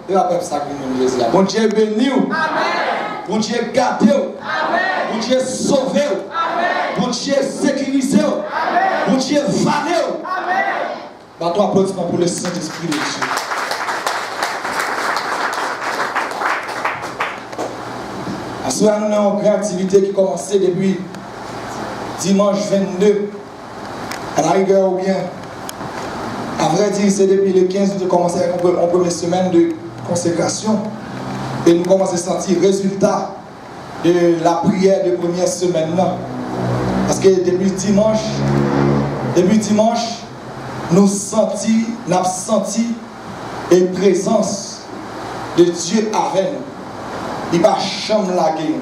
Et après ça, nous disons, bon Dieu béni. Amen. Bon Dieu gardé. Amen. Bon Dieu sauvé. Amen. Bon Dieu sécurisé. Amen. Bon Dieu valé. Amen. Battons applaudissements pour le Saint-Esprit de Dieu. À ce moment, nous avons une grande activité qui commençait depuis dimanche 22. À la rigueur ou bien, à vrai dire, c'est depuis le 15 que nous commençons en première semaine de consécration. Et nous commençons à sentir le résultat de la prière de première semaine. Parce que depuis dimanche, nous avons senti une présence de Dieu avec nous. Il va jamais la guerre.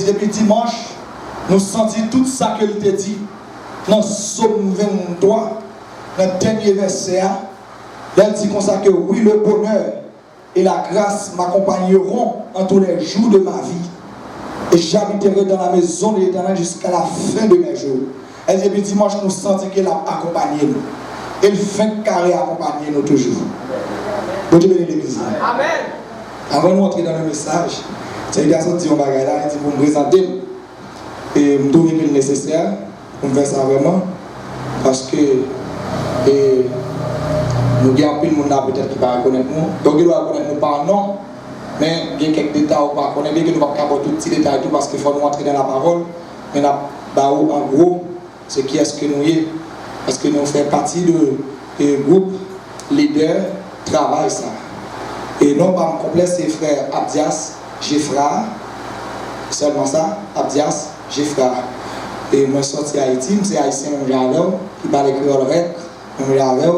Depuis dimanche, nous sentons tout ça que il dit dans Somme 23, dans le dernier verset. Il dit comme ça que oui, le bonheur et la grâce m'accompagneront en tous les jours de ma vie. Et j'habiterai dans la maison de l'Éternel jusqu'à la fin de mes jours. Et depuis dimanche, nous sentons qu'il a accompagné nous. Et le fin carré accompagné nous toujours. Bon Dieu bénisse l'Église. Amen. Avant de entrer dans le message, c'est un garçon qui dit on va regarder, il dit pour me présenter. Et je trouve qu'il est nécessaire pour faire ça vraiment. Parce que nous avons un peu de monde peut-être qui va reconnaître nous. Donc il doit reconnaître nous par nom. Mais il y a quelques détails ou pas connaître, bien que nous ne pouvons pas avoir tous les petits détails, parce qu'il faut nous entrer dans la parole. Mais en gros, c'est qui est-ce que nous sommes. Parce que nous faisons partie du groupe leader travail ça. Et non pas en complet, c'est frère Abdias, Gefra, seulement ça, Abdias, Gefra. Et moi, je suis sorti à Haïti, c'est haïtien même Javel, qui parle créole rec, même Javel.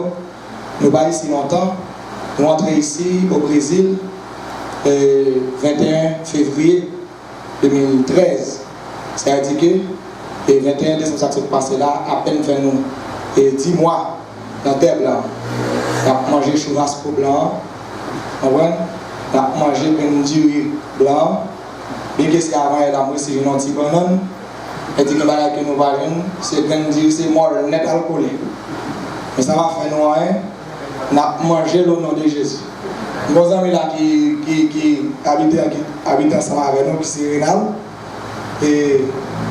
Nous sommes ici longtemps, nous entrons ici au Brésil, 21 février 2013. C'est-à-dire que, et 21 décembre, ça s'est passé là, à peine 20 nous. Et 10 mois, dans la terre blanche, on a mangé churrasco blanc. On a mangé un riz blanc. Bien que c'est avant, elle a mangé une petite banane. Elle dit que nous voyons, c'est c'est mort net alcoolique. Mais ça va faire nous rien. On a mangé le nom de Jésus. Nos amis là qui habitent ensemble avec nous, qui c'est Rénal. Et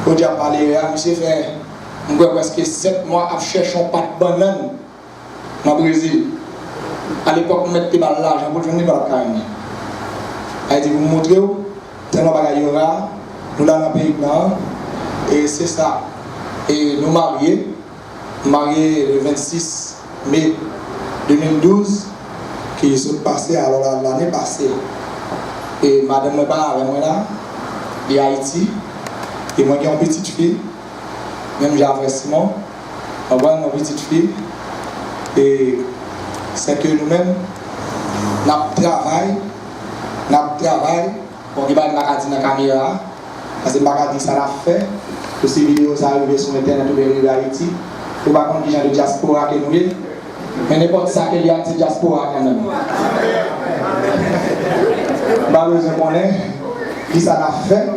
quand j'ai parlé, monsieur fait presque 7 mois à chercher un pas de banane dans le Brésil. À l'époque, on mettait l'argent pour venir par la carne. Elle dit, vous montrez où, tellement de aura, nous dans le pays blanc, et c'est ça. Et nous mariés le 26 mai 2012, qui sont passés alors l'année passée. Et madame me parle avec moi là, de Haïti, et moi j'ai une petite fille, même j'ai un Simon, on voit une petite fille, et c'est que nous-mêmes, nous travaillons, pour qu'il y ait une maladie dans la caméra, parce que la maladie, ça l'a fait, que ces vidéos sont arrivées sur Internet ou bien Haïti, pour pas qu'on dise de diaspora que nous sommes, mais n'importe ça qu'il y a de diaspora quand même. Pas besoin de connaître qui ça l'a fait,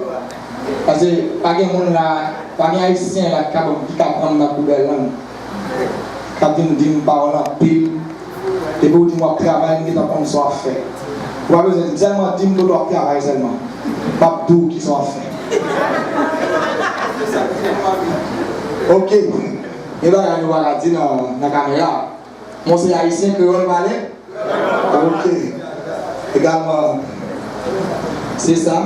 parce que pas de haïtien qui a prendre la poubelle, qui a dit une parole en pile. Et pour dire que je travaille, qui comme ça fait. Vous avez besoin de seulement dire que je travaille seulement. Pas tout qui sont fait. Ok. Et là, nous allons dire dans la caméra. Moi, c'est haïtien que vous parlez. Ok. Également, c'est ça.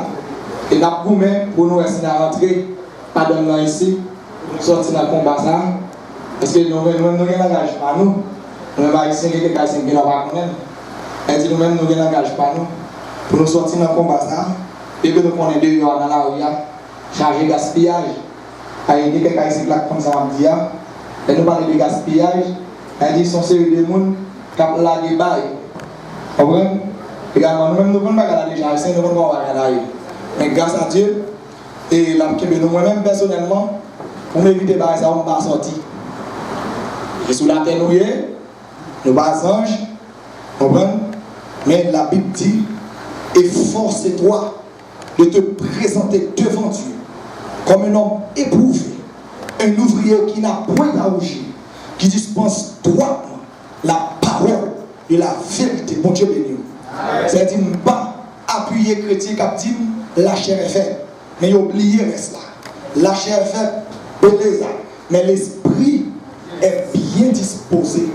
Et là, pour nous rester à rentrer, pas de ici, pour sortir dans le combat ça. Parce que nous avons un engagement nous. Nous avons haïtiens qui sont haïtiens qui n'ont pas connaître. Elle dit nous-mêmes, nous n'engagons pas nous. Pour nous sortir dans le combat ça, et que nous prenons 2 heures dans la rue, charger gaspillage. Il y a quelqu'un qui comme ça, on dit, et nous parlons de gaspillage. Elle dit son série de monde qui a la débaille. Vous comprenez? Également, nous-mêmes, nous ne pouvons pas regarder les gens, nous ne pouvons pas regarder. Mais grâce à Dieu, et moi-même personnellement, pour m'éviter de ça, on ne va pas sortir. Et sous la terre, nous ne sommes pas anges. Vous comprenez? Mais la Bible dit, efforce-toi de te présenter devant Dieu comme un homme éprouvé, un ouvrier qui n'a point à rougir, qui dispense droitement la parole et la vérité. Bon Dieu béni. C'est-à-dire, pas appuyer chrétien qui dit la chair est faible. Mais oubliez reste là. La chair est faible, beleza. Mais l'esprit est bien disposé.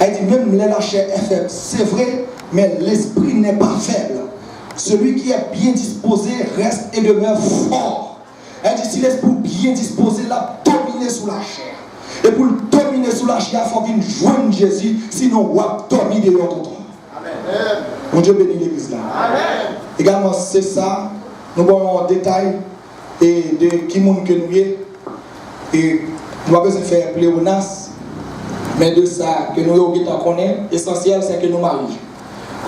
Elle dit même la chair est faible, c'est vrai, mais l'esprit n'est pas faible. Celui qui est bien disposé reste et demeure fort. Elle dit si l'esprit bien disposé l'a dominé sous la chair. Et pour le dominer sous la chair, il faut qu'il joigne Jésus, sinon on va dominer de l'autre. Amen. Mon Dieu bénit l'église là. Amen. Également, c'est ça. Nous voyons en détail et de qui monde que nous sommes. Et nous avons besoin de faire pléonas. Mais de ça que nous connaissons, l'essentiel c'est que nous marions.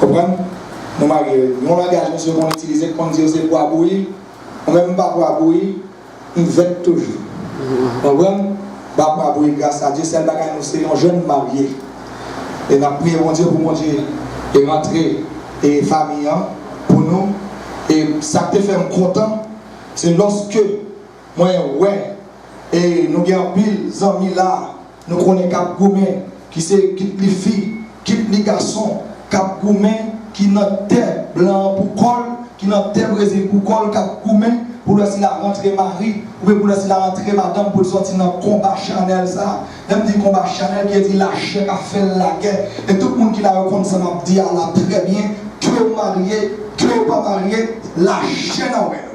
Comprenez? Nous marions. Mon langage, monsieur, qu'on utilise, qu'on dit c'est pour abouiller. On ne même pas pour abouiller, on veut toujours. Comprenez? Pas pour abouiller, grâce à Dieu, c'est le bagage, nous sommes jeunes mariés. Et nous prions mon Dieu pour mon Dieu et rentrer et famille pour nous. Et ça te fait content, c'est lorsque moi, ouais, et nous avons pile amis là. Nous connaissons Cap Goumé, qui c'est quitte les filles, quitte les garçons, Cap Goumé, qui n'a terre blanc pour col, qui n'a terre brésil pour col, Cap Goumé, pour laisser la rentrée Marie, ou pour laisser la rentrée madame, pour sortir dans le combat Chanel, ça. Même dit combat Chanel, qui a dit la chair a fait la guerre. Et tout le monde qui l'a reconnu, ça m'a dit à la très bien, que vous mariez, que vous pas marié, la chair en vrai.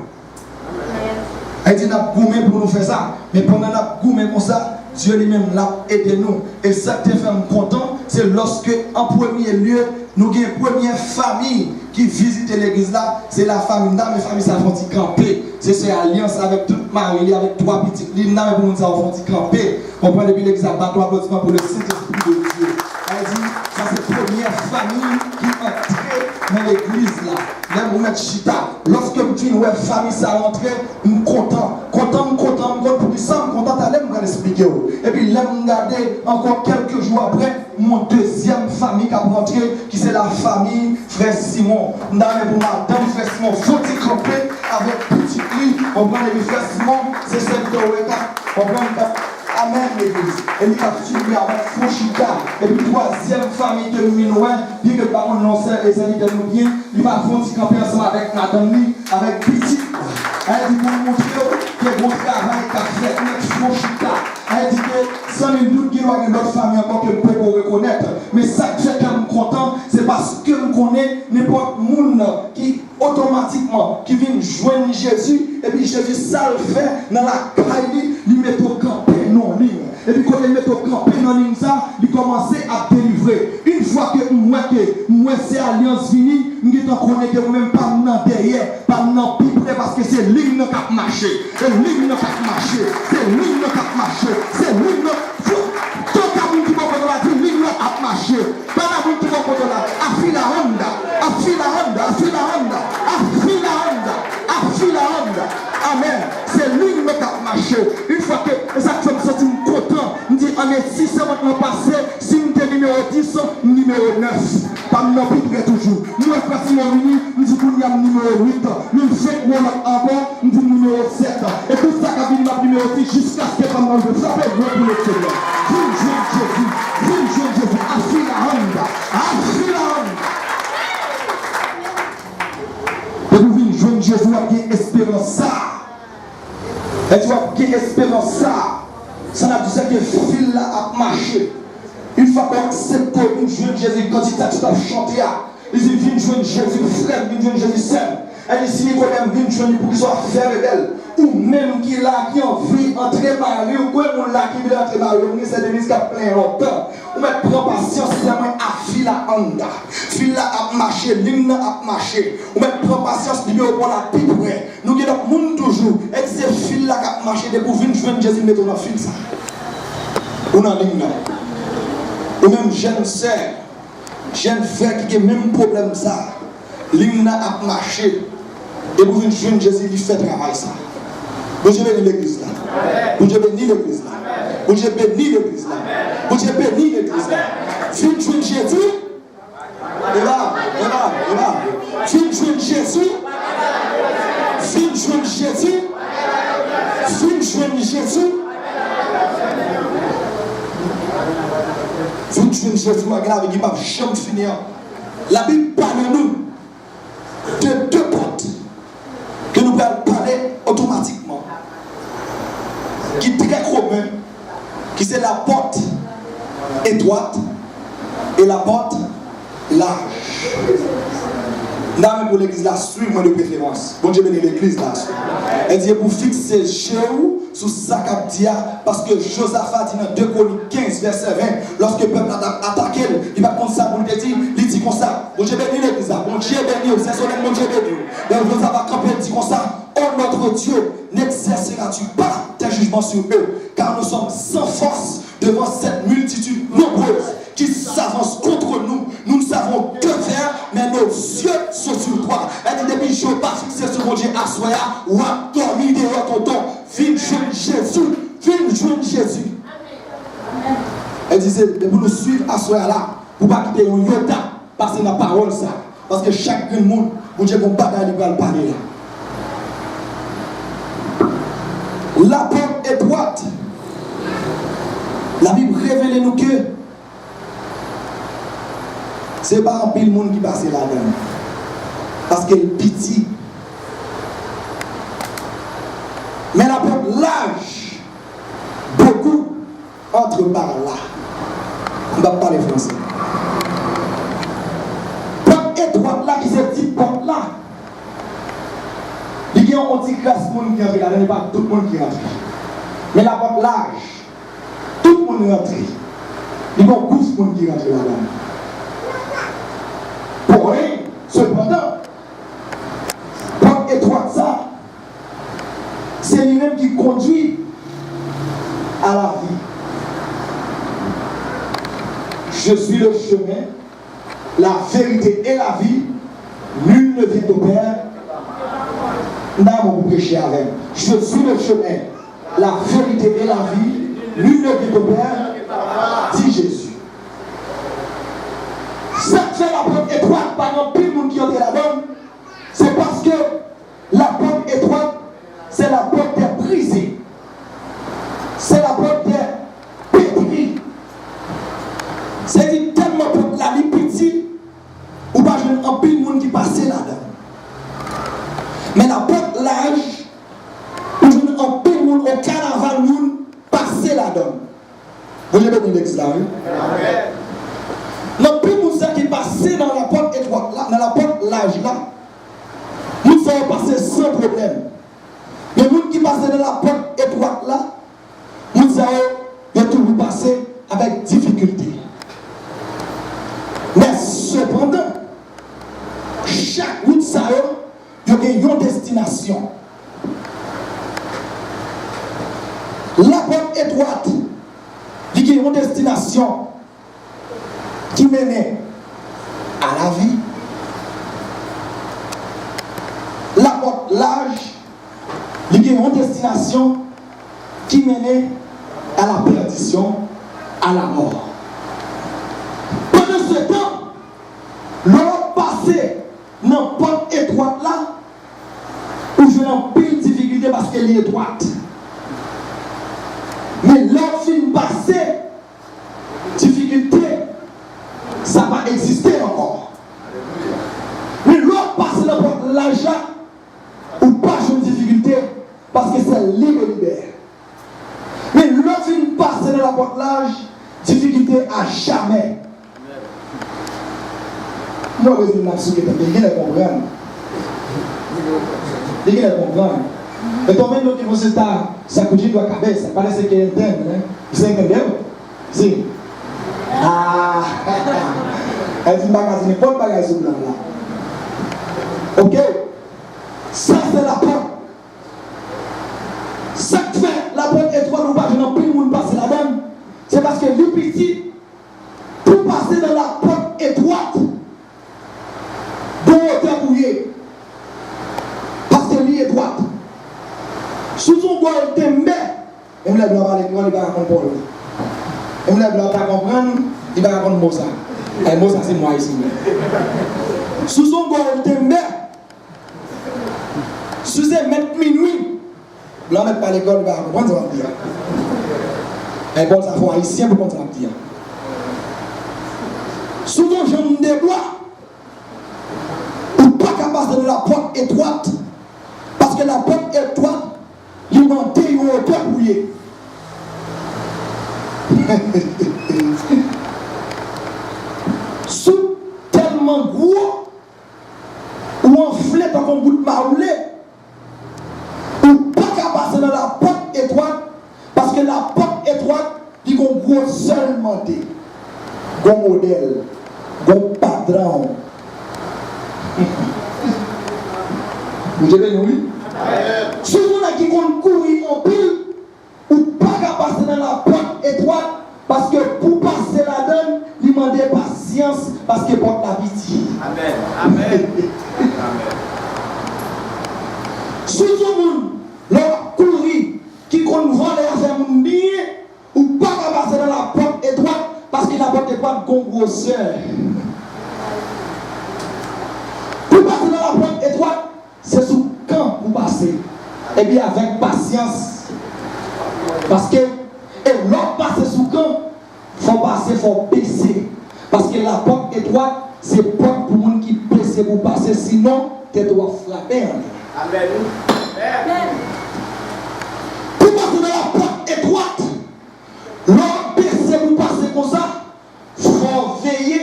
Elle dit, n'a goumé pour nous faire ça, mais pendant n'a goumé comme ça, Dieu lui-même l'a aidé nous. Et ça qui fait content, c'est lorsque, en premier lieu, nous avons une première famille qui visite l'église là, c'est la famille. Dans mes familles, ça fait camper. C'est cette alliance avec toute Marie, avec trois petites lignes. Dans mes familles, ça fait camper. On prend depuis l'église à battre applaudissements pour le Saint-Esprit de Dieu. Elle dit, ça c'est la première famille qui entre dans l'église là. Même vous mettez chita. Lorsque vous dites, ouais, famille, ça rentre, je suis content. Content pour que ça, je suis content, je vais l'expliquer. Et puis, là, je regarder encore quelques jours après, mon deuxième famille qui a rentré, qui c'est la famille Frère Simon. Nous avons pour madame Frère Simon, faut y camper avec petit lit. On prend les Frère Simon, c'est celle de Weka. On prend Amen l'église. Et nous avons suivi avec Fouchika. Et puis troisième famille que nous avons, bien que le baron non c'est les amis de nous bien, il va faire camper ensemble avec madame Lee, avec petit. Elle dit pour nous montrer que bon travail qu'a fait notre Fouchika. Elle dit que sans nul doute qu'il y a une autre famille encore que nous pouvons reconnaître. Mais ça qui fait que nous sommes contents, c'est parce que nous connaissons n'importe monde qui automatiquement qui vient joindre Jésus. Et puis Jésus ça le fait dans la caille, il met au campé non ligne. Et puis quand il met au campé non ligne ça, il commence à délivrer. Une fois que moi c'est alliance finie, nous ne connaissons même pas derrière, pas dans plus près parce que c'est ligne qui a marché. C'est ligne qui a marché. C'est ligne qui a marché. C'est ligne qui tout le monde qui va la ligne qui a marché. Pas la monde qui va là. Afila Honda. Afila Honda. Afila Honda. Afila Honda. Afila Honda. Amen. C'est ligne qui a marché. Une fois que ça fait me sentir content, me dit on est 6 ans passé, si nous sommes numéro 10, numéro 9. Pas non plus près toujours. Nous sommes partis en mini, nous disons qu'on y a numéro 8. Nous faisons en bas, nous disons numéro 7. Et tout ça qui vient numéro 10 jusqu'à ce que pendant le frappé pour le Seigneur. Vive Jésus. Vive Jésus. Afila Honda. Afila Honda. Et vous venez jouer Jésus avec espérance ça. Et tu vois, quelle espérance ça. Ça n'a dit que fil là a marché. Une fois qu'on accepte une jeune Jésus, quand il t'a tout à chanter, il dit viens jouer Jésus frère, viens jouer Jésus saint. Elle dit si Nicodème vient jouer pour qu'il soit frère d'elle, ou même qu'il a qui envie d'entrer par lui, ou quoi on l'a qui veut entrer par lui, c'est l'église qui a plein longtemps. On met prendre patience, c'est la main à fil à anda. Fil là a marché, ligne a marché. On met prendre patience, il veut pour la pipe. Nous qui le monde toujours, et c'est fil là qui a marché, de pour venir jouer Jésus, mettons dans fil ça. On en ligne là. Ou même jeune sœur, jeune frère qui a le même problème ça. Ligne a marché. Et pour une jeune Jésus qui fait travail ça. Vous Dieu bénit l'église là. Vous Dieu bénit l'église là. Vous Dieu bénit l'église là. Vous Dieu bénit l'église là. Fin jeune Jésus. Et là. Fin jeune Jésus. Fin jeune Jésus. Fin jeune Jésus. Fin jeune Jésus, regarde, il ne va jamais finir. La Bible parle de nous. Même pour l'église là, suivez-moi de préférence. Bon Dieu bénit l'église là. Elle dit pour fixer le géo sous sa capdia, parce que Josaphat dit dans 2 Chroniques 15, verset 20, lorsque le peuple a attaqué, il va comme ça pour lui dire, il dit comme ça. Bon Dieu bénit l'église là. Bon Dieu bénit, c'est solennel, bon Dieu bénit. Donc Josaphat va camper, il dit comme ça. Oh notre Dieu, n'exerceras-tu pas tes jugements sur eux, car nous sommes sans force devant cette multitude nombreuse qui s'avance contre nous. Nous ne savons que faire, mais nos yeux sont sur toi. Elle dit depuis je n'ai pas fixé sur mon Dieu à soya, ou à dormir derrière ton temps. Viens jouer Jésus. Viens jouer Jésus. Elle disait, pour nous suivre à soya là, pour ne pas quitter un yoda, parce que la parole ça. Parce que chaque monde, mon Dieu, mon bagage, il va le parler là. La porte est droite. La Bible révèle nous que c'est pas un pile monde qui passe là-dedans. Parce qu'elle pitié. Mais la porte large, beaucoup entre par là. On va parler français. Porte étroite là, qui se dit porte là. Il y a un petit classe monde qui entre là, il n'y a pas tout le monde qui rentre. Mais la porte large, tout le monde rentre. Il y a un gouffre monde qui rentre là-dedans. Pour rien, cependant, porte étroite ça, c'est lui-même qui conduit à la vie. Je suis le chemin, la vérité et la vie. Nul ne vient au Père. N'a vous prêcher avec. Je suis le chemin, la vérité et la vie. Nul ne vient au Père, dit Jésus. Ça fait la porte étroite, par exemple, plus de monde qui entre là-dedans, c'est parce que la porte étroite, c'est la porte des brisés. C'est la porte des pétris. C'est dit tellement pour la vie petite, ou pas un pile de monde qui passe là-dedans. Mais la porte large, où je ne un pile de monde au carnaval monde passer là-dedans. Vous avez bien l'exemple là, oui? Le plus de gens qui passent dans la porte étroite là, dans la porte large là, nous allons passer sans problème. Mais les gens qui passent dans la porte étroite là, nous allons toujours passer avec difficulté. Mais cependant, chaque route ça a une destination. La porte étroite, il y a une destination qui mène à la vie. La porte large, il y a une destination qui mène à la perdition, à la mort. Pendant ce temps, l'on passé dans la porte étroite là, où je n'ai pas de difficulté parce qu'elle est étroite. Mais l'on finit passer, difficulté, ça va exister encore. Mais l'on passe dans la porte large ou pas de difficulté parce que c'est libre et libère. Mais l'on finit passer dans la porte large, difficulté à jamais. Moi, je vais vous comprendre. Ninguém vai comprar. Eu estou vendo que você está sacudindo a cabeça. Parece que entende, né? Você entendeu? Sim. Ah! É devagarzinho. Pode pagar isso lá. Ok? Ça, c'est la porte. Ça que fait la porte étroite ou pas, je n'ai plus le monde passer là-dedans. C'est parce que lui petit, pour passer dans la porte étroite, de hauteur bouillée. Est droite. Sous son bois, il t'aime, et il ne doit pas comprendre. Il ne doit pas comprendre, il va raconter Mosa. Et Mosa, c'est moi ici. Sous son bois, il t'aime, sous ses mètres minuit, il ne va pas l'école, il va comprendre ce qu'on va dire. Et bon, ça faut haïtien pour comprendre ce qu'on va dire. Sous ton jambe de bois, il n'est pas capable de la porte étroite. Parce que la porte étroite, il m'a dit une hauteur bouillée. Sous tellement gros gros, ou enflé dans un bout de marlé, ou pas qu'à passer dans la porte étroite, parce que la porte étroite, il y a un gros seulement des, un modèle, un patron. Vous avez oui? Si vous avez qui courir en pile, ou pas qu'à passer dans la porte étroite, parce que pour passer la donne, il demande patience, parce que porte la pitié. Amen. Amen. Si vous leur courir, qui compte voler à faire mon billet, ou pas qu'à passer dans la porte étroite, parce que la porte étroite est grosseur. Pour passer dans la porte étroite, c'est sous camp pour passer. Et bien avec patience. Parce que l'autre passe sous camp, il faut passer, il faut baisser. Parce que la porte étroite, c'est porte pour les gens qui baissent pour passer, sinon, tu dois frapper. Amen. Pour passer dans la porte étroite, l'autre baisse pour passer comme ça, il faut veiller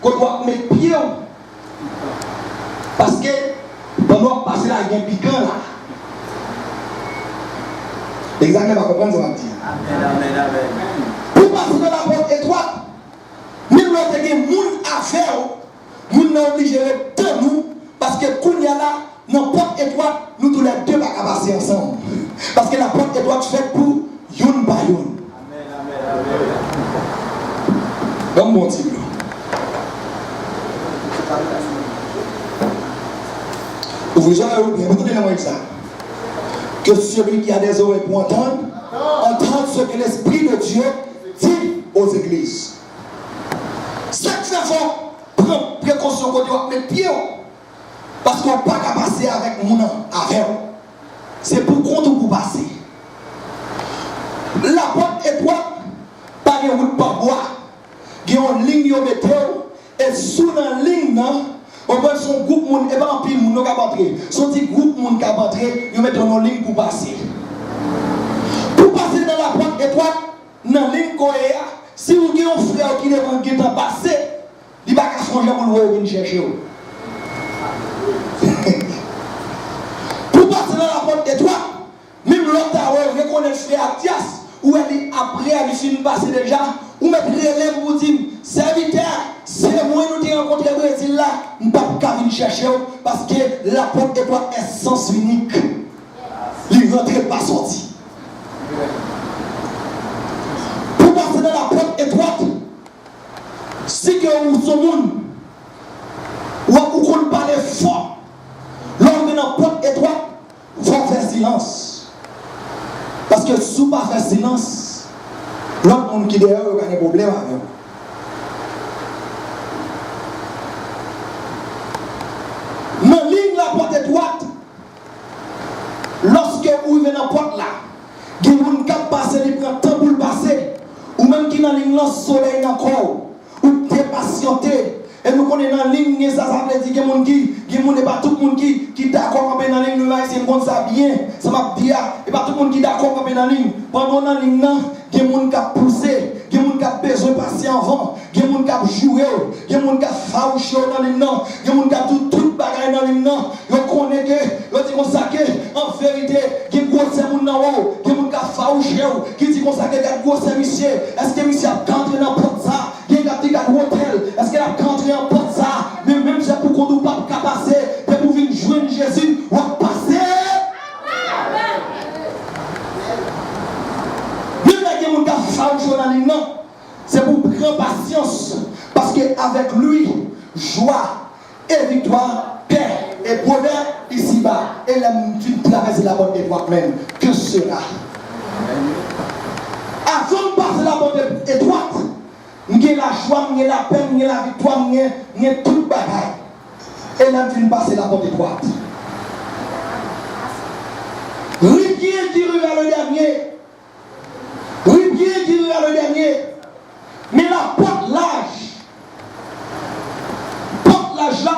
qu'on doit mettre pied. Parce que pendant passer là, il y a un piquant là. Exactement, vous comprenez ce que je veux dire. Amen. Pour passer dans la porte étroite, nous devons avoir des gens à faire. Nous sommes obligés de nous, parce que quand il y a là, dans la porte étroite, nous tous les deux ne pouvons pas passer ensemble. Parce que la porte étroite est faite pour une par une. Comme bon type. Vous entendez ça? Que celui qui a des oreilles pour entendre, entende ce que l'Esprit de Dieu dit aux églises. Cette façon, prends précaution qu'on doit mettre pied. Parce qu'on ne peut pas passer avec mon nom, avec. C'est pour compte ou pour passer. La porte étroite, pas de route par bois. Il y a une ligne météo, et sous la ligne, on voit son groupe monde, et pas en pile monde qui a entré. Son petit groupe monde qui a entré, ils mettent une ligne pour passer. Pour passer dans la porte étroite, dans la ligne coréenne, si vous avez un frère qui devant qui est passé, il va pas changer pour le venir chercher. Pour passer dans la porte étroite, même l'autre a reconnaît le frère Athias, ou elle après elle finit passer déjà, ou mettre relève pour dire, serviteur, c'est moi nous t'ai rencontré au Brésil là, nous ne pouvons pas venir chercher parce que la porte étroite est sens unique. Il ne rentre pas sorti. Pour passer dans la porte étroite, si que vous sommes monde, ou qu'on parle fort, lors de la porte étroite, il faut faire silence. Parce que si vous ne faites pas silence, l'autre monde qui est derrière, il a des problèmes avec vous. Dans la ligne la porte étroite, lorsque vous venez dans la porte là, il y a des gens qui passent, ils prennent le temps pour le passer, ou même qui dans la ligne le soleil encore, ou dépatienté. Et nous connaissons dans la ligne, ça veut dire qu'il y a des gens qui pas tout le monde qui est d'accord avec la ligne, c'est comme ça bien, ça m'a dit, et pas tout le monde qui est d'accord avec la ligne. Pendant la ligne, il y a des gens qui ont poussé, il y a des gens qui ont besoin de passer avant, il y a des gens qui ont joué, il y a des gens qui ont fauché dans la ligne, il y a des gens qui ont tout bagage dans la ligne, ils connaissent que, ils disent comme ça que, en vérité, il y a des gens qui ont haut, il y a des gens qui ont fauché, qui disent comme ça que, il y a des gros monsieur, est-ce que monsieur a entré dans la porte ça, il y a des gens qui ont hôtel, est-ce qu'il a entré en porte ça, mais même c'est pour qu'on ne pas passer, c'est pour venir jouer Jésus, on va passer. C'est pour prendre patience. Parce qu'avec lui, joie et victoire, paix et bonheur ici-bas. Et la multitude traverse la porte étroite même. Que cela. Avant de passer la porte étroite, il y a la joie, il y a la paix, il y a la victoire, il y a tout le bagage. Et là, tu passer la porte étroite. Rivière durera le dernier. Rivière durera le dernier. Mais la porte large là,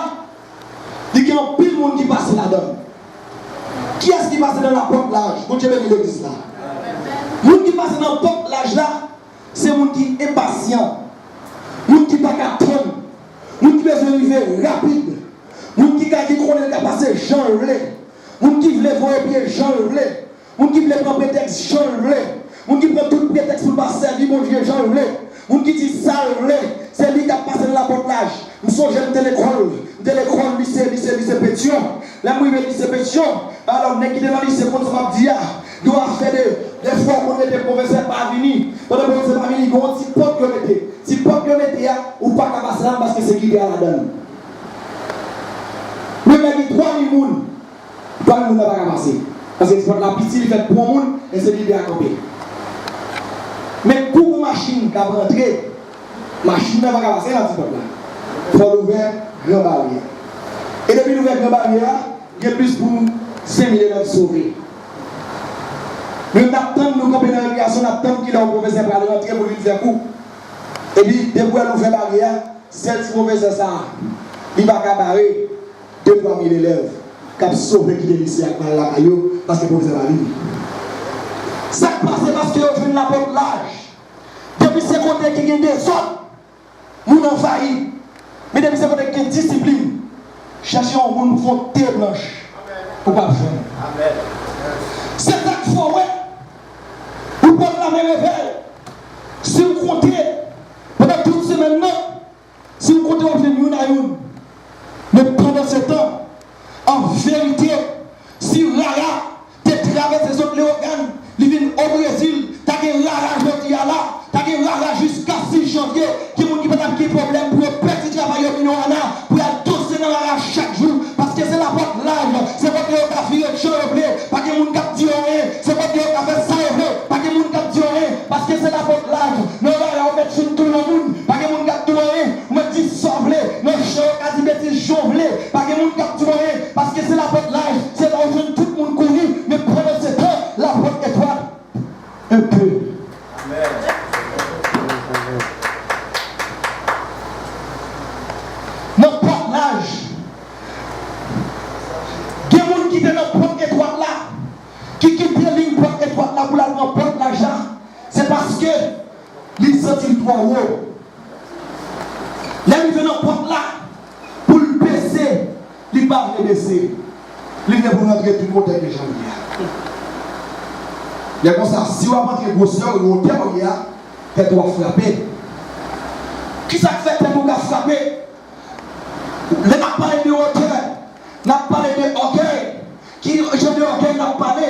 il y a un pile de monde qui passe là-dedans. Qui est-ce qui passe dans la porte large? Vous avez vu l'église là. Le monde qui passe dans la porte large là, c'est le monde qui est impatient. Le monde qui ne peut pas attendre. Moun qui besoin arriver rapide. Moun qui connaît le passer Jean Lé. Moun qui veut voir pied Jean Lé. Moun qui veut prendre prétexte Jean Lé. Moun qui prend tout prétexte pour pas servir mon Dieu Jean Lé. Moun qui dit ça Lé. C'est lui qui a passé dans la porte l'âge. Nous sommes jeunes de l'école, lycée Pétion. Là, moi, lycée Pétion. Alors, nous qui dans le lycée, comme ça m'a dit, doit faire des fois qu'on était professeur pas venu. Quand le professeur pas venu, il y a un petit pote que mettait. Si pote que mettait, ou pas qu'à passer là parce que c'est qui est à la donne. Nous avons dit 3 000 personnes. 3 000 personnes n'a pas passer. Parce que c'est la petite, il fait pour monde et c'est qui est à camper. Mais pour une machine qui a rentré, machine n'a pas passer dans ce là. Il faut l'ouvrir grand barrière. Et depuis l'ouvrir grand barrière, il y a plus pour 5 000 élèves sauvés. Nous attendons, nous comprenons la réaction, nous attendons qu'il y ait un professeur pour aller rentrer pour lui faire coup. Et puis, depuis l'ouvrir barrière, celle qui professeur ça, il va cabarer 2-3 000 élèves qui ont sauvé qui lycée avec la caillou parce que le professeur va venir. Ça passe parce que vous venez la porte l'âge. Depuis ce côté qui gagne des autres, nous envahissons. Mais depuis ce côté qui a une discipline, cherchez un monde pour faire terre blanche. Pour pas faire. Amen. C'est ça qu'il faut, ouais. Vous prenez la même réveil. Si vous comptez, pendant toute semaine, si vous comptez, vous venez une à une. Mais pendant ce temps, en vérité, si Lara te traverse les autres organes, il vient au Brésil, tu as Lara jeudi à là, tu as Lara jusqu'à 6 janvier, qui ont des problèmes pour le petit travail au Minoana, pour aller tosser dans Lara chaque jour, parce que c'est la porte large, c'est votre qui a viré de change, pas que moun cap dit rien, c'est votre qui a fait ça, pas que moun cap dit rien, parce que c'est la porte large, nous on met sur tout le monde, pas que moun cap dit rien, on met 10 sauvelés, nos chants a dit bêtises jonglés, pas que moun cap dit rien, parce que c'est la porte large, c'est là où tout le monde courir, mais pendant ce temps, la porte étroite, un peu. Amen. Notre porte large, il y a des gens qui sont dans la porte étroite là, qui quittent la ligne porte étroite là pour la porte l'argent, c'est parce que ils sentent le poids haut. Là, ils viennent dans la porte là pour le baisser, ils ne peuvent pas le baisser. Ils viennent pour rentrer tout le monde avec les gens. Il y a comme ça, si on va rentrer grosseur, on va tête doit frapper. Qui ça fait tête doit frapper? On a parlé de hauteur, on a parlé de orgueil. Qui j'en de orgueil, on a parlé.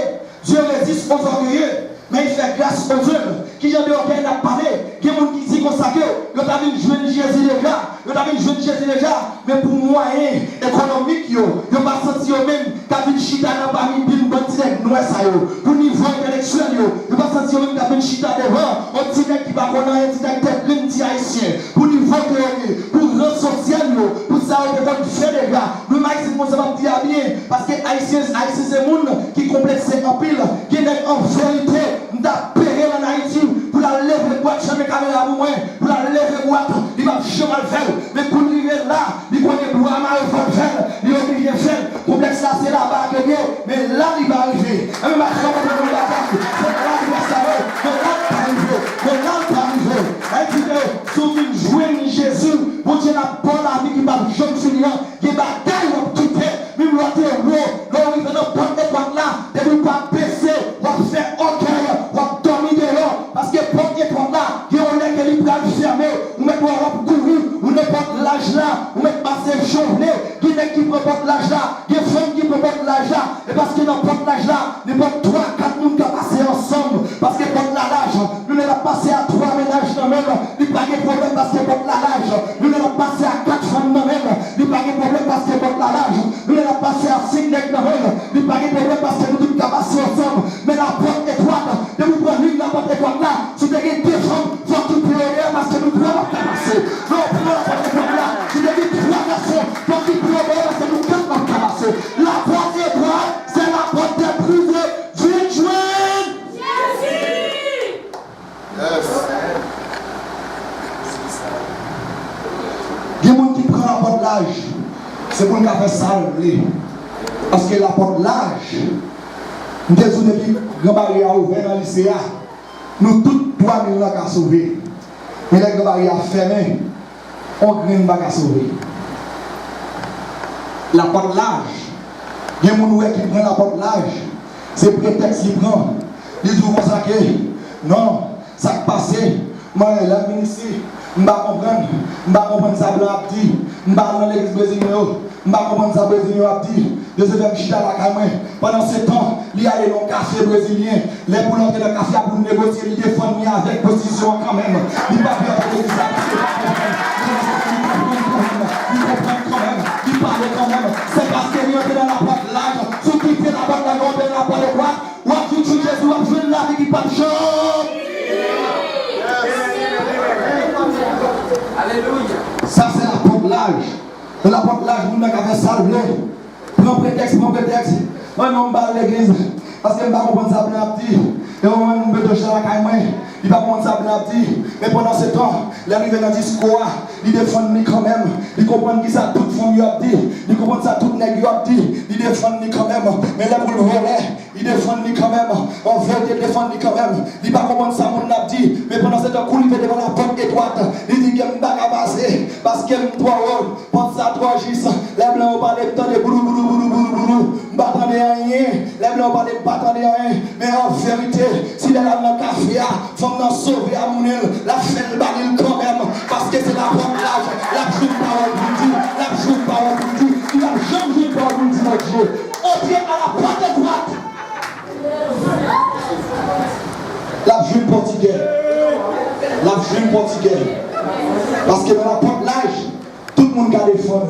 Dieu résiste aux orgueilleux, mais il fait grâce aux hommes. Qui j'en de orgueil, on a parlé. Il y a des gens qui disent comme ça que vous avez joué Jésus déjà, vous avez joué Jésus déjà, mais pour moyen économique, vous n'avez pas senti même qu'avec une chita dans parmi une bonne direct noire ça pour niveau intellectuel, vous n'avez pas senti même qu'avec une chita devant, un direct qui va connaître un direct plein de haïtien, pour niveau pour le social, pour ça on peut faire des gars. Nous haïtiens comme ça va dire bien parce que haïtien c'est monde qui complexe en pile, qui est en vérité, nous avons payé en Haïti pour la lever boîte jamais caméra pour moi, pour la lever boîte, il va jamais le faire, mais pour arriver là, il connaît bois mal faire, il est obligé de faire. Complexe là c'est là-bas que mais là il va arriver. Et même à ce moment là, c'est là qu'il va savoir, mais là il va arriver, mais là il va arriver. Et puis si vous jouez Jésus, vous dites la bonne vie qui va jeune finir, qui va gagner au petit peu, même l'autre là il va dans bonne étoile là, et vous pas baisser, vous faire orgueil, vous dormir dehors, parce que bonne étoile là, qui on est que les bras fermés, vous mettez en robe courir, vous ne pas l'âge là, vous mettez passer journée, qui n'est qui prend l'âge là, qui femmes qui prend l'âge là, et parce que dans porte l'âge là, il y a 3-4 personnes qui ont passé ensemble, parce que porte l'âge, nous n'avons passé à 3 ménages dans même, il n'y a pas de problème parce que porte l'âge, nous n'avons passé à 4 femmes dans même, il n'y a pas de problème parce que porte l'âge, nous n'avons passé à 5 nègres dans même, il n'y a pas de problème parce que nous tous passé ensemble, mais la porte étroite, de vous prendre la porte étroite là, si vous avez 2 femmes, il faut tout prier parce que nous devons passer. Non, pour la porte étroite là, si vous avez 3 garçons, il faut tout prier parce que nous devons passer. La porte étroite, c'est la porte des brisés. Viens joindre Jésus. Yes. Il y a des gens qui prennent la porte l'âge, c'est pour nous faire ça. Parce que la porte l'âge, nous avons depuis grand barrière ouvert dans le lycée, nous tous 3 000 ans à sauver. Mais la grand barrière fermée. on grain va sauver. La porte large. Il y a des gens qui prennent la porte large. C'est prétexte qu'ils prennent. Ils disent comme ça que non, ça passe. Moi, la ministre, je ne comprends ça, je ne comprends pas l'église brésilienne, je ne comprends ça, je vais chita la caméra. Pendant ce temps, il y a des café brésilien. Les pour entrer dans le café pour négocier, ils défendent avec position quand même. Il ne va pas faire de ça. Il parle quand même. C'est parce qu'il est dans la porte large. Ceux qui fait la porte large, dans la porte droite. Ou à tout Jésus, ou à jouer la vie qui pas de chambre. Alléluia. Ça, c'est la porte large. La porte large, vous n'avez qu'à faire salver. Prends prétexte. Moi, je ne parle pas l'église. Parce que je ne comprends pas ça petit. Et au moment où je me la caille, il va comprendre ça petit. Mais pendant ce temps, il arrive dans le discours, il défend quand même. Il comprend que ça tout le monde a dit. Il comprend ça tout le monde a dit. Il défend quand même. Mais là, pour le voler, il défend quand même. En fait, il défend quand même. Il va comprendre ça, mon a dit. Mais pendant ce temps, il va devant la porte étroite. Il dit qu'il ne va pas passer. Parce qu'il aime 3 rôles. Pense ça 3 gis. Les blancs ont parlé de temps de boulou. Pas attendre rien. Les blancs ont parlé de pas attendre rien. Mais en vérité, si les gens dans le café, il faut nous sauver à mon île. La fin de l'île quand même. Parce que c'est la porte large. La joue parole pour Dieu. La joue parole pour Dieu. Il n'a jamais joué parole pour Dieu, notre Dieu. On vient à la porte étroite. La joue portugais. La joue portugais. Parce que dans la porte large, tout le monde a des fonds.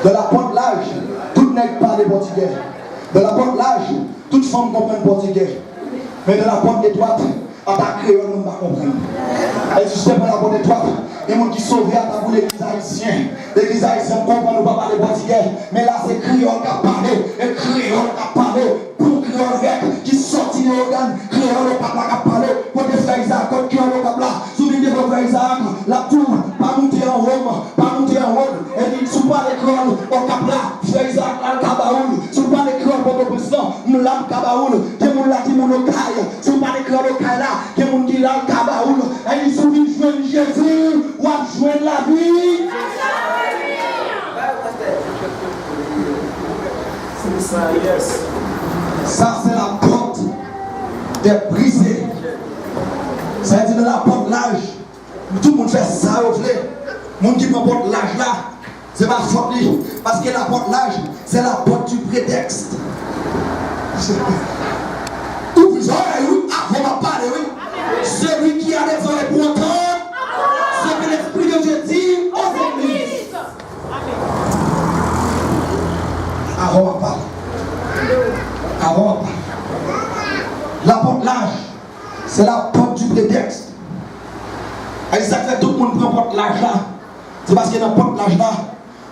Dans la porte large, tout le monde parle portugais. Dans la porte large, toute femme comprend le portugais. Mais dans la porte étroite, en tant que créole, on ne va pas comprendre. Et justement, dans la porte étroite, il y a des gens qui sauvent à table l'église haïtienne. L'église haïtienne comprend, nous ne pas parler portugais. Mais là, c'est créole qui a parlé. Et créole qui a parlé. Pour créole vert qui sortit des organes. Créole qui a parlé. Pour des frères Isaac, quand créole qui a parlé. Souvenez des frères Isaac, la tour, pas monter en Rome, pas monter en Rome. Et dit, sous pas l'école, au Capla, frère Isaac, al Kabaoul. Sous pas l'école, pour le président, Moulam Kabaoul. Qui est mon là qui mon local. Sous pas l'école au Kala, qui est mon qui là Kabaoul. Et il souviens de Jésus, ou à joindre la vie. Ça, c'est la porte des brisés. Ça veut dire dans la porte large. Tout le monde fait ça au flé. Le monde qui prend la porte large là, c'est ma faute. Parce que la porte large, c'est la porte du prétexte. Tout vous oreilles, oui, avant ma parler, oui. Celui qui a les oreilles pour entendre, ce que l'Esprit de Dieu dit aux églises. Avant ma parler. Avant ma parler. La porte large, c'est la porte du prétexte. Et ça fait tout le monde prend la porte large là. C'est parce que dans la porte large là,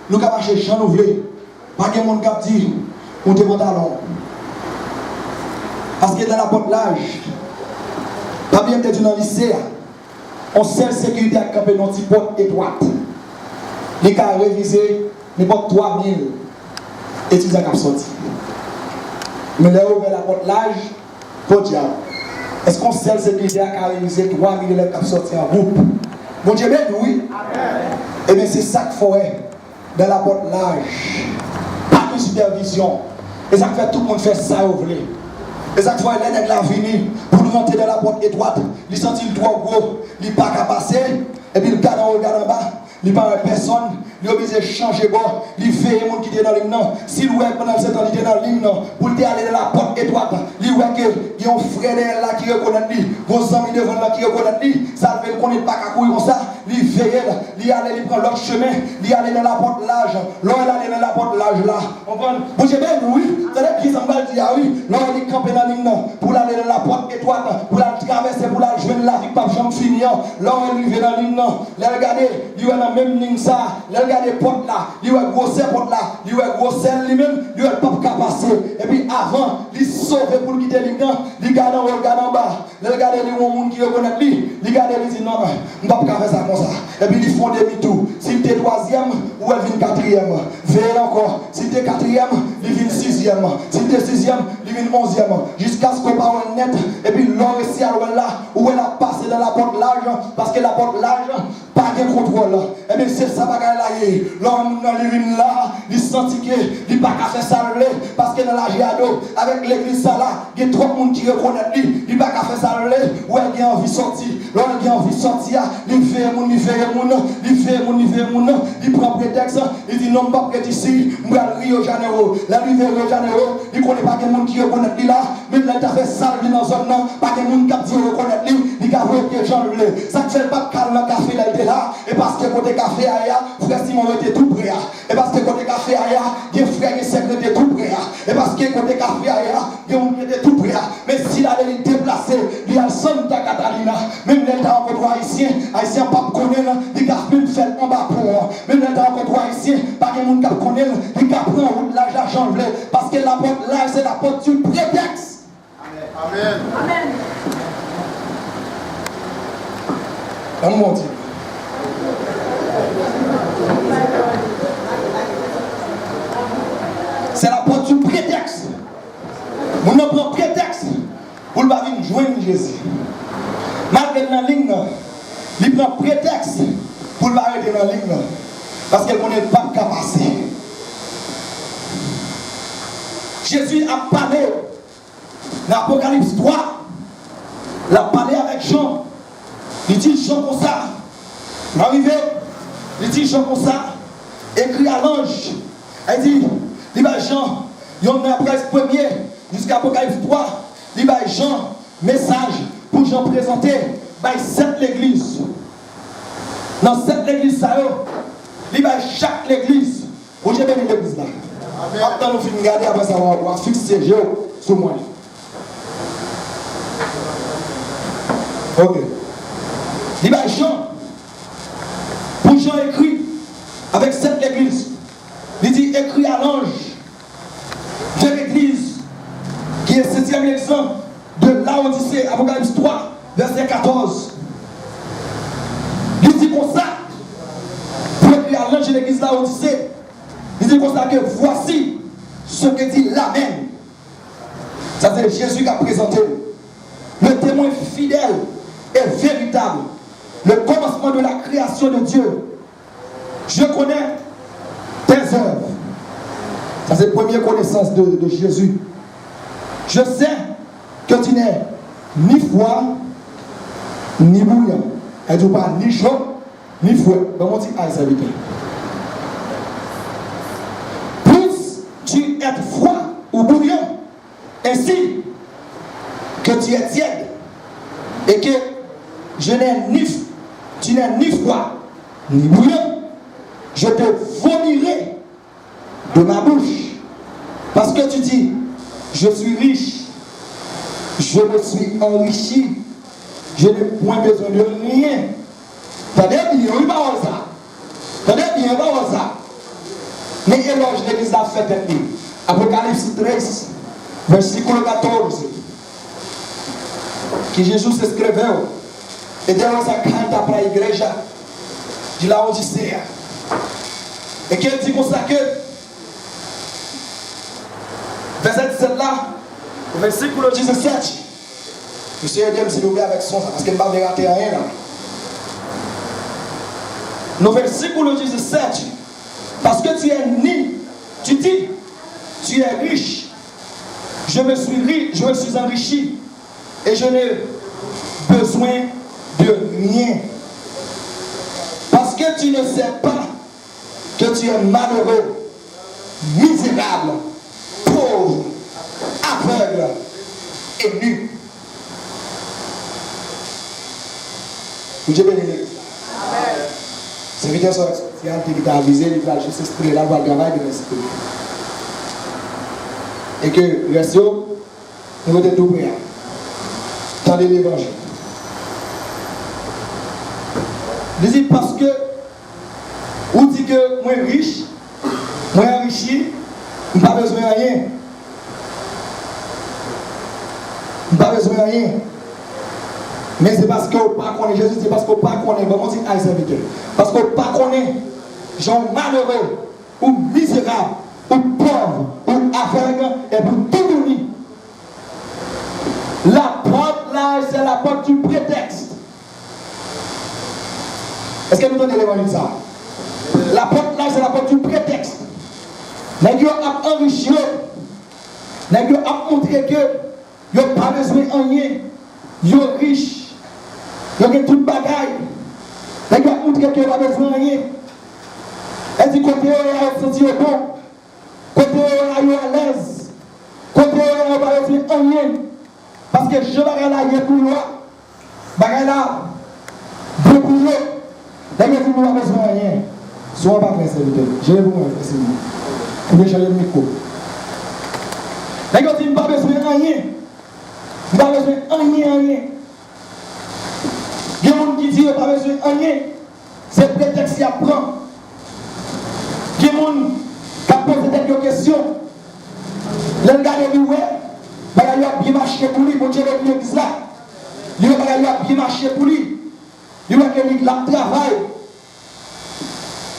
nous avons marché champ nous voulons. Pas que monde qui dit, on te monte à l'ombre. Parce que dans la porte large, pas bien peut-être dans le lycée, on sait la sécurité à camper dans une porte étroite. Les cas révisés, n'importe 3000 étudiants qui sont sortis. Mais là, ouvert la porte large, pour diable. Est-ce qu'on sait la sécurité à réviser 3000 élèves qui sont sortis en groupe? Bon Dieu, bien oui. Et bien c'est ça qu'il faut dans la porte large. Pas de supervision. Et ça fait tout le monde faire ça au vrai. Et ça fait l'année de la venue pour nous rentrer dans la porte étroite. Il sentit le trop gros, il n'est pas qu'à passer. Et puis il regarde en haut, regarde en bas. Il parle à personne, il est obligé de changer bord, il veille les gens qui étaient dans la ligne. S'il voit pendant ce temps, il était dans la ligne, pour aller dans la porte étroite, il voit qu'il y a un frère là qui reconnaît lui, vos amis devant là qui reconnaissent lui, ça ne veut qu'on n'est pas qu'à courir comme ça, il veille, il allait, il prend l'autre chemin, il allait dans la porte large, là il allait dans la porte large là. On prend, vous avez bien oui, vous savez qui s'en va dire, ah oui, là il est campé dans la ligne, pour aller dans la porte étroite, pour aller traverser, pour aller joindre la vie, pas jamais finir, là il arrive dans la ligne, là regardez, il y a même ligne ça, là regardez porte là, il y a gros porte là, il y a gros sel lui-même, il y a pas qu'à passer. Et puis avant, il sauve pour quitter la ligne, il regarde en haut, regarde en bas, il regarde les gens qui reconnaissent lui, il regarde il dit non, on ne peut pas faire ça comme ça. Et puis ils font demi-tour. Si tu es troisième, ou elle vient quatrième. Veille encore. Si tu es quatrième, il vient sixième. dixième, si tu es sixième, il vient onzième, jusqu'à ce qu'on parle net, et puis l'on réussit à là, où elle a passé dans la porte large, parce que la porte large, pas de contrôle. Et bien c'est ça, bagaille là, l'homme dans le là, il sentit qu'il n'a pas qu'à faire ça, parce que dans la Giado, avec l'église ça là, il y a trop de monde qui reconnaît lui, il n'a pas qu'à faire ça, où elle a envie de sortir, l'homme a envie de sortir, il fait mon, il prend prétexte, il dit non, pas prêt ici, je vais à Rio Janeiro, la nuit vers Rio Janeiro, il ne connaît pas de monde qui reconnaît lui là, même là il a fait ça dans la zone, pas de monde qui reconnaît lui, il a fait des gens, ça ne fait pas de calme dans le café là, il est là, et parce que côté café ailleurs, frère Simon était tout prêt, et parce que côté café ailleurs, il y a frère et sœur était tout prêt, et parce que côté café ailleurs, il y a un était tout prêt, mais s'il allait le déplacer, il y a le Santa Catalina, même l'État en contre haïtien pas connaît, il a fait en bas pour, même l'État en contre haïtien, pas de monde qui connaît, il a pris en route l'argent, parce que la porte là, c'est la porte du prétexte. Amen. Amen. Dans mon Dieu. C'est la porte du prétexte. Vous ne prenez prétexte pour ne pas venir joindre Jésus. Malgré la ligne, il prend prétexte pour ne pas arrêter dans la ligne. Parce qu'elle ne connaît pas de capacité. Jésus a parlé dans l'Apocalypse 3. Il a parlé avec Jean. Il dit Jean comme ça. Arrivé, il dit Jean comme ça. Écrit à l'ange. Il dit, il va Jean, il y en a presque premier jusqu'à Apocalypse 3. Il va Jean, message pour Jean présenter. Il 7 l'église. Dans 7 l'église, il va chaque l'église. Où j'ai béni l'église là. Après, nous finissons de regarder, après ça, on va fixer Géo sur moi. Ok. Il va Jean. Pour Jean écrit avec 7 l'église. Il dit écrit à l'ange de l'église qui est le 7e exemple de Laodicée, Apocalypse 3, verset 14. Il dit comme ça, pour écrire à l'ange de l'église de Laodicée, il dit comme ça que voici ce que dit l'Amen. Ça c'est Jésus qui a présenté le témoin fidèle et véritable, le commencement de la création de Dieu. Je connais tes œuvres. Ça c'est la première connaissance de Jésus. Je sais que tu n'es ni froid, ni bouillant. Elle ne dit pas ni chaud, ni fouet. Comment on dit à ça? Plus tu es froid ou bouillant, ainsi que tu es tiède, et que tu n'es ni froid, ni bouillant, je te vomirai de ma bouche. Parce que tu dis, je suis riche, je me suis enrichi, je n'ai point besoin de rien. Tenez bien, oui, pas ça. Tenez bien, pas ça. Mais éloge l'église a fait avec lui. Apocalypse 13, verset 14. Que Jesus escreveu. E deu essa carta para a igreja de Laodicea. E que ele dit comme ça que, verset 17 là, versículo 17. Monsieur aide-moi s'il vous plaît avec son, parce qu'il ne va pas rater rien là. No versículo 17, parce que tu es ni, tu dis, tu es riche, je me suis enrichi, et je n'ai besoin de rien. Parce que tu ne sais pas que tu es malheureux, misérable, pauvre, aveugle et nu. Dieu bénisse. Amen. C'est vite ça qui t'a avisé, il va juste s'exprimer là, il va travailler de l'esprit. Et que reste, nous mettons tout prêt. Tendez l'évangile. Il dit parce que, on dit que moi riche, moi enrichi, je n'ai pas besoin de rien. Je n'ai pas besoin de rien. Mais c'est parce que vous ne connaissez pas Jésus, c'est parce que vous ne connaissez pas. Comment dire à serviteur? Parce que vous ne connaissez pas gens malheureux, ou misérables, ou pauvres, ou aveugles et pour tout le monde. La porte là, c'est la porte du prétexte. Est-ce que vous donnez l'élément de ça? La porte là, c'est la porte du prétexte. Nèg yo a enrichi, nèg yo a montré que yo pas besoin de rien, yo riche, yo gen toute bagaille. Nèg yo a montré que yo pas besoin de rien. Elle dit côté yo a senti bon, côté yo a l'aise, côté yo pas besoin de rien. Parce que je vais là y pour moi, bagaille là, beaucoup yo, nèg yo pas besoin de rien. Soit pas pressé, je vais vous montrer. Pour me changer le micro. Les gars disent, pas besoin de rien. Pas besoin de rien. Il y a des gens qui disent, pas besoin de rien. C'est prétexte qui apprend. Il y a des gens qui posent des questions. Les gars qui disent, il a bien marché pour lui, mon Dieu, le l'église là. Il a bien marché pour lui. Il a travail.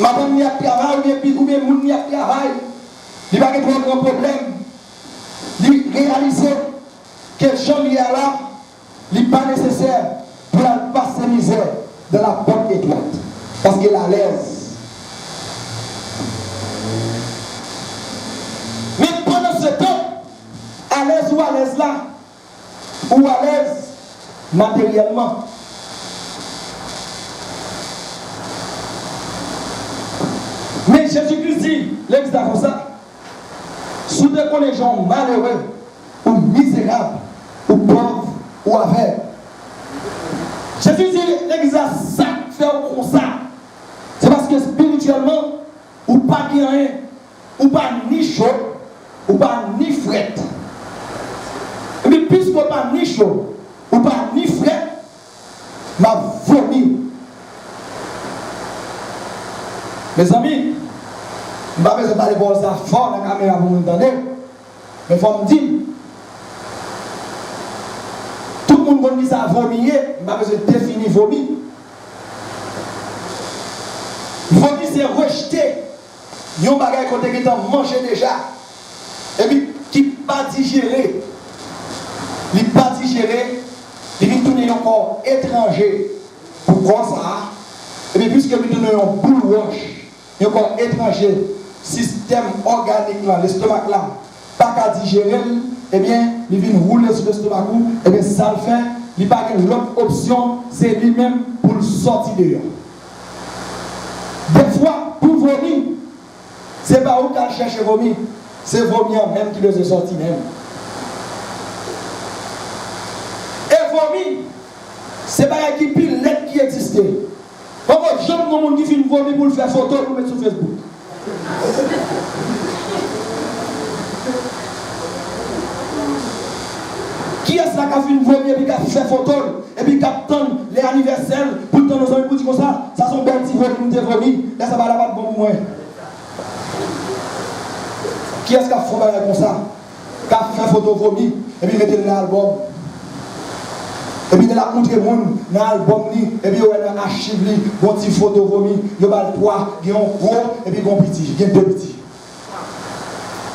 Madame y a travail, ou bien moun y a travail. Il va y avoir un problème. Il réalise que Jean y a là, il n'est pas nécessaire pour la passer misère de la porte étroite. Parce qu'il est à l'aise. Mais pendant ce temps, à l'aise ou à l'aise là, ou à l'aise matériellement. Mais Jésus-Christ dit, l'ex comme ça, sous des les gens malheureux, ou misérables, ou pauvres, ou aveugles. Jésus dit, l'ex ça fait comme ça. C'est parce que spirituellement, ou pas rien, ou pas ni chaud, ou pas ni fret. Mais puisque pas ni chaud, ou pas ni fret, m'a vomi. Mes amis, je ne vais pas parler pour ça fort dans la caméra pour vous entendre, mais il faut me dire, tout le monde dit ça vomir, je ne vais pas définir vomir. Vomir, c'est rejeter. Il y a un bagage qui est mangé déjà, et puis qui n'est pas digéré. Il n'est pas digéré, il vient tourner un corps étranger. Pourquoi ça? Et puis puisque il tourne un boule roche, un corps étranger, système organique là, l'estomac là, pas qu'à digérer, eh bien, il vient rouler sur l'estomac, et bien ça le fait, il n'y a pas l'autre option, c'est lui-même pour le sortir dehors. Des fois, pour vomir, ce n'est pas où qu'à chercher vomir, c'est vomir même qui le sortir même. Et vomir, c'est pas un qui pile lettre qui existait. Pourquoi j'aime mon monde qui fait une vomir pour le faire photo pour mettre sur Facebook? Qui est-ce qui a fait une vomir et puis qui a fait photo et puis qui attend les anniversaires pour le temps nos amis pour dire comme ça sont belles petits vomir, de vomir, là ça va la battre bon pour moi. Qui est-ce qui a fait comme ça? Qui a fait photo vomir et puis mettez dans l'album. Et puis, il a montré le monde dans l'album, et puis, il a dans l'archive, il y a une petite photo vomi, il y a un poids, il y a un gros, et puis il y a un petit, il y a deux petits.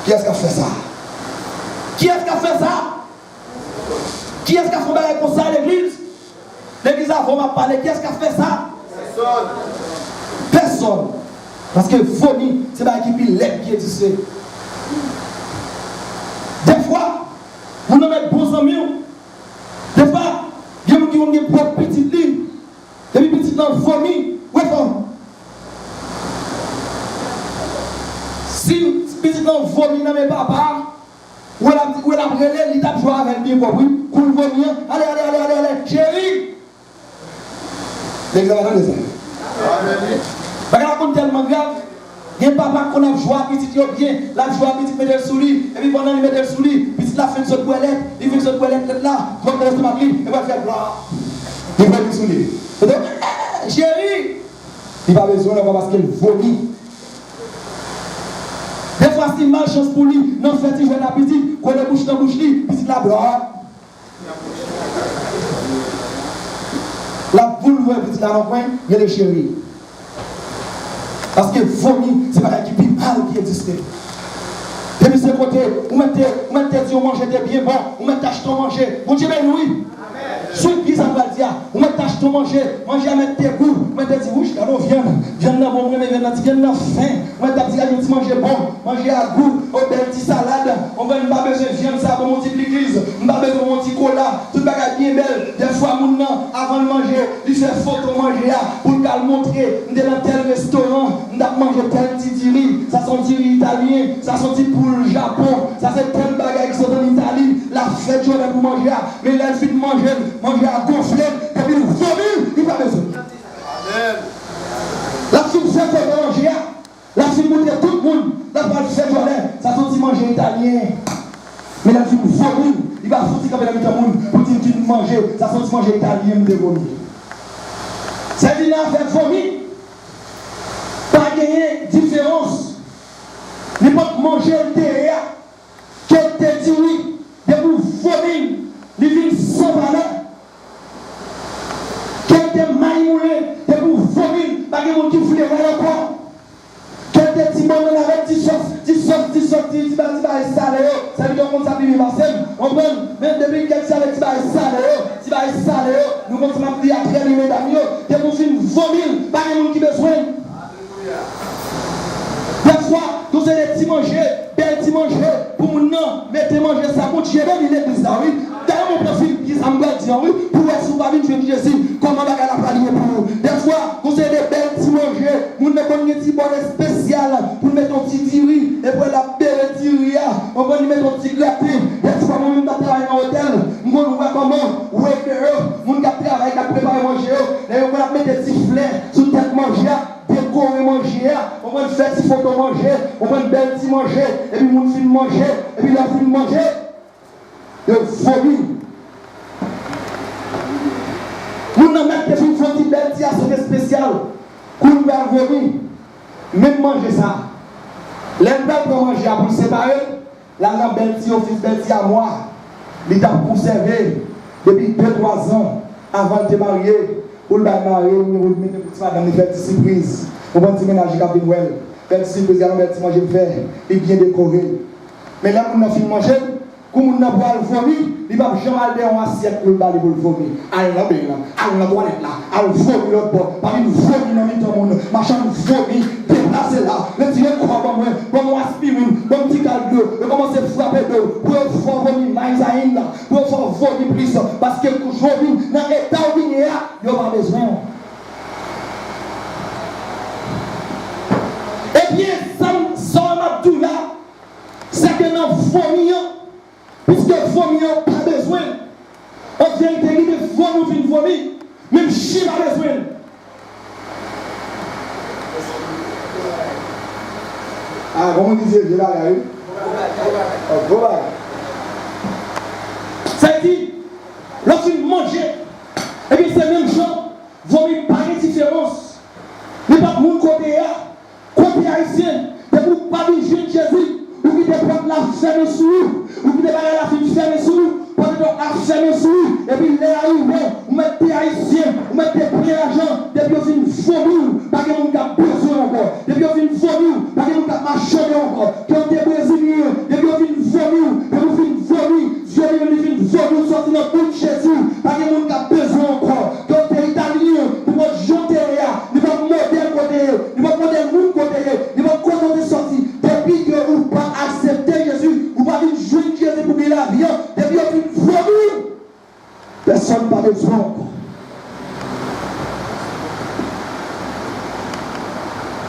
Qui est-ce qui a fait ça? Qui est-ce qui a fait ça? Qui est-ce qui a fait comme ça à l'église? L'église avant m'a parlé, qui est-ce qui a fait ça? Personne. Personne. Parce que vomi, c'est pas qui pilette qui existe. Des fois, vous nous mettez bons amis. Des fois, il y a des gens qui ont des propres petites lignes. Et puis petites lignes vomi. Oui, femme. Si petite ligne vomi dans mes papas, ou elle a brûlé, il a joué avec bien compris. Pour le vomir, allez, chérie. L'examen de ça. Parce que la compte tellement grave. Il y a un papa qu'on a joué à petit bien, la joie à petit mettre le souris, et puis pendant il met le souris, puis la fait une seule toilette, il fait une seule toilette là, il va faire le il va faire blanc. Il va le souris. Chérie, il va besoin de parce qu'il vomit. Des fois, c'est malchance pour lui, non, fait il va la petite, qu'on le bouche dans bouche, puis la blanc. La boule, petit là dans le coin, il y a le chéri. Parce que vomir, c'est pas qui mal qui existe. Des Depuis ce côté, vous mettez Dieu manger des bien bon, vous mettez acheter manger. Bon Dieu, ben oui. Sous pis en Valdia, vous mettez acheter manger à mettre tes goûts, vous mettez dit, oui, viens dans bon, viens dans faim, vous mettez dit, manger bon, manger à goût, on belle petite salade, on va pas besoin de viande, ça pour mon petit l'église, on pas besoin de mon petit cola, tout bagage bien belle. Des fois, mon nom, avant de manger, il fait photo manger pour le montrer, on est dans tel restaurant, on a mangé tel petit riz, ça sont petits riz italien, ça sont petits poules Japon, ça c'est tel bagage qui sont en Italie, la fête, je vais pour manger, mais là, il fait manger à gonfler, et puis nous vomir, il n'y a pas besoin. La fille fait manger, la fille montre tout le monde, la fille fait ça sont manger italien. Mais la fille vomir, il va foutre comme la monde pour dire qu'il manger, ça sont manger italien de vomir. C'est dit là, faire vomir, pas gagner différence. Il peut manger derrière, qu'elle te dit oui, de vous vomir, il vient sans valeur. Qu'elle te maïmoulé, de vous vomir, pas de monde qui voulait voir encore. Qu'elle te dit bon, on avait dit sauce, ça veut dire qu'on s'appelle Marcel, on prend, même depuis qu'elle s'est dit salé, nous continuons à dire après les mesdames, de vous faire vomir, pas de monde qui besoin. Des fois, nous avons des petits manger, belles petits manger, pour nous mettez manger ça, pour tirer l'église là, oui. Dans mon profil, qui ça me dire, oui, pour être sous la vie de Jésus, comment on va la planifier pour nous. Des fois, nous avons des belles petits manger, nous mettons des petits bonnets spécial, pour mettre un petit tiri, et pour la belle tiri, on va mettre un petit gâté. Des fois, nous travaillons dans l'hôtel, nous allons voir comment, où est que nous travaillons à préparer manger, et on va mettre des petits fleurs sous tête manger. Décorer manger, on va faire des photos manger, on va une belle petite manger, et puis mon film manger, et puis la film manger, de vomir. Nous n'avons pas fait une belle petite assemblée spéciale, pour nous faire vomir, même manger ça. L'un pour manger, pour séparer, là, on a belle petite office, belle petite à moi, il t'a conservé depuis 2-3 ans avant de te marier. Pour le marier, nous mettons petite madame, nous faisons des surprises. On va dire ménager qui vient Noël. Faire des surprises, on va dire manger le faire, et bien décoré. Mais là, nous avons fini manger, comme nous avons le vomir, il va jamais aller en assiette pour le bal pour le vomir. Allez là, allez la toilette là, allez vomir l'autre bord, parmi nous vomir dans le monde, machin nous vomir, déplacer là, le tirer quoi pour moi aspirine, bon petit caldo, de commencer à frapper d'eau, pour faire vomir maïsaïne là, pour faire vomir plus, parce que vomir dans l'état où il y a, il n'y a pas besoin. Eh bien, ça m'a dit là, c'est que dans vomir, puisque vomir pas besoin, on vient de vomir, même chien pas besoin. Ah, comment disait je là, oui? Ça dit, lorsqu'il mangeait, et bien c'est même gens, vomir pas de différence. Mais pas mon côté haïtien, de vous pas de Jésus, ou qui te prendre la ferme sous, ou qui te parler la ferme sous, pour te la ferme sous, et puis les arrivés, vous mettez haïtien, vous mettez plein d'argent, depuis vous une vomir, pas que mon gars besoin encore, depuis vous une vomir, pas que mon gars marcher encore, qui ont été brésiliens, depuis vous une vomir, que vous une vomir, Dieu une vomir, sorti dans tout Jésus, pas que mon gars besoin encore, qui ont été italiens, pour votre janter, nous votre modèle côté, nous votre modèle monde côté, nous votre côté de sortie, depuis que vous pas accepter Jésus, vous pas une jouer Jésus pour bien la vie, depuis vous une vomir, personne n'a besoin encore.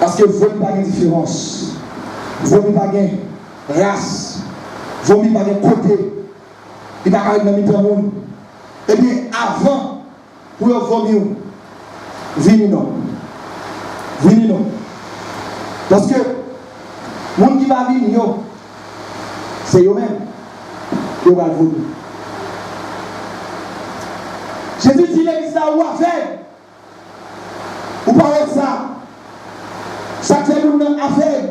Parce que vous n'avez pas de différence. Vous n'avez pas de race. Vous n'avez pas de côté. Il n'y a pas de monde. Eh bien, avant, pour vomir, venez non. Venez non. Parce que, le monde qui va venir, c'est eux-mêmes qui vont vomir. Jésus dit, l'église là où a fait. Ou parlez de ça. Ça fait nous dans affaire.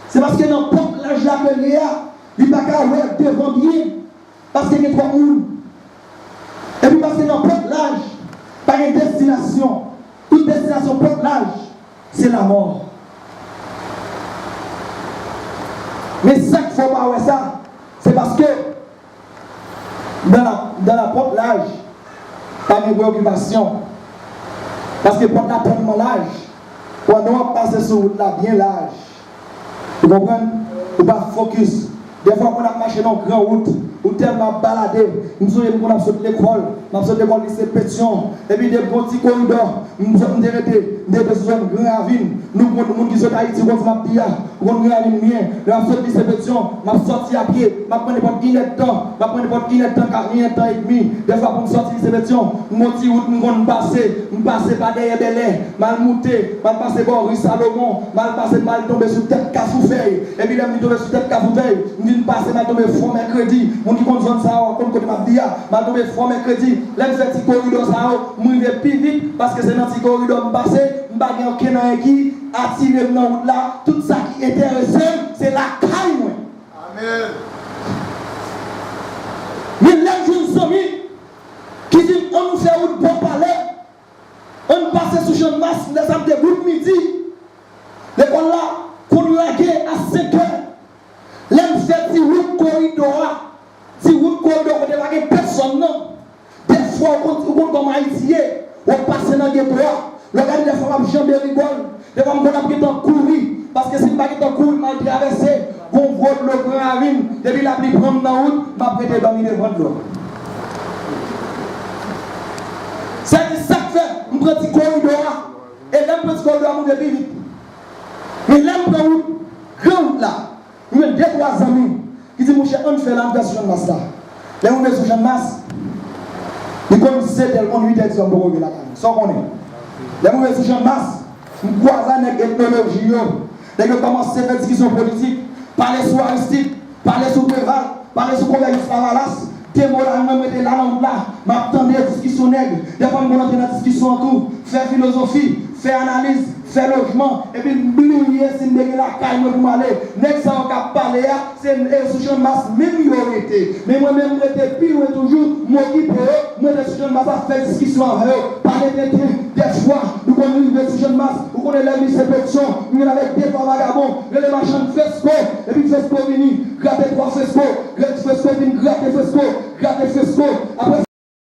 C'est parce que dans porte l'âge là que il y a, il n'y a pas qu'à devant bien. Parce qu'il y a trois moules. Et puis parce que dans porte l'âge, pas une destination. Toute destination porte l'âge, c'est la mort. Mais ça faut pas ouais ça, c'est parce que dans la porte l'âge, pas de préoccupation. Parce que porte là tellement l'âge, pendant on passe sur route là bien l'âge. Vous comprenez? Ou pas focus. Des fois qu'on a marché dans une grande route, ou tellement baladé, nous sommes qu'on a sauté l'école, nous sommes l'école lycée Pétion, et puis des petits corridors, nous sommes des zones grand ravine, nous sommes qui sont à Haïti, nous sommes bien, nous sommes grand ravine bien, nous sommes lycée Pétion, nous sommes sortis à pied, nous prenons pas de temps, nous prenons pas de temps, car rien de temps et demi, des fois pour nous sortir lycée Pétion, nous sommes route, nous sommes passés par derrière Belay, mal monté, mal passé par rue Salomon, mal passé, mal tombé sur tête Cafoufeuille, et puis là, nous tombé sur tête Cafoufeuille, nous passé, mal tombé fort mercredi, mon qui compte zone ça, comme côté m'a dit, mal tombé fort mercredi, là, je fais petit corridor ça, je vais plus vite, parce que c'est dans petit corridor passé, je ne vais pas qui attirer dans la route là, tout ça qui est intéressant, c'est la caille. Amen. Mais là, je suis un ami qui dit on nous fait route pour parler, on passe sur Jean Masse, les hommes de route midi, l'école là, qu'on lague à 5 heures, là, je fais petit route corridor, si route corridor, on ne va pas personne non. Des fois, on compte comme Haïtien, on passe dans le ghetto, le gars des fois, on jambe rigole, des fois, on a courir, parce que si on a courir, mal traversé, on vote le grand ravine, depuis la pluie prendre dans la route, on va prêter dominer devant l'eau. C'est ça que fait, on prend petit corridor, et là, on prend petit corridor, on va vite. Mais là, on prend une grande là, il y a 2-3 amis qui disent, mon cher, on fait l'envers sur Jean Masse là. Là, on met sur Jean Masse. Il connaissait tellement 8 heures pour revenir la caille. Sans qu'on est. Les mauvais gens masse, nous croisons avec l'ethnologie, nous commençons à faire des discussions politiques, parler sur Aristide, parler sur Préval, parler sur Convergence Lavalas, témoins là, nous mettons la langue là, m'attendons des discussions nègres, des fois nous entrons dans la discussion en tout, faire philosophie, faire analyse, faire logement, et puis oublier si nous avons la caille pour aller. N'est-ce pas qu'on parler, c'est une institution de masse, même priorité. Mais moi-même, j'étais pire toujours, m'occuper, moi, l'institution de masse a fait discussion avec eux, parler des fois, nous connaissons l'institution de masse, nous connaissons la lycée Pétion, nous avons avec des fois vagabonds, les machins de Fesco, et puis Fesco vini, gratter 3 Fesco, gratter Fesco, vini, gratter Fesco,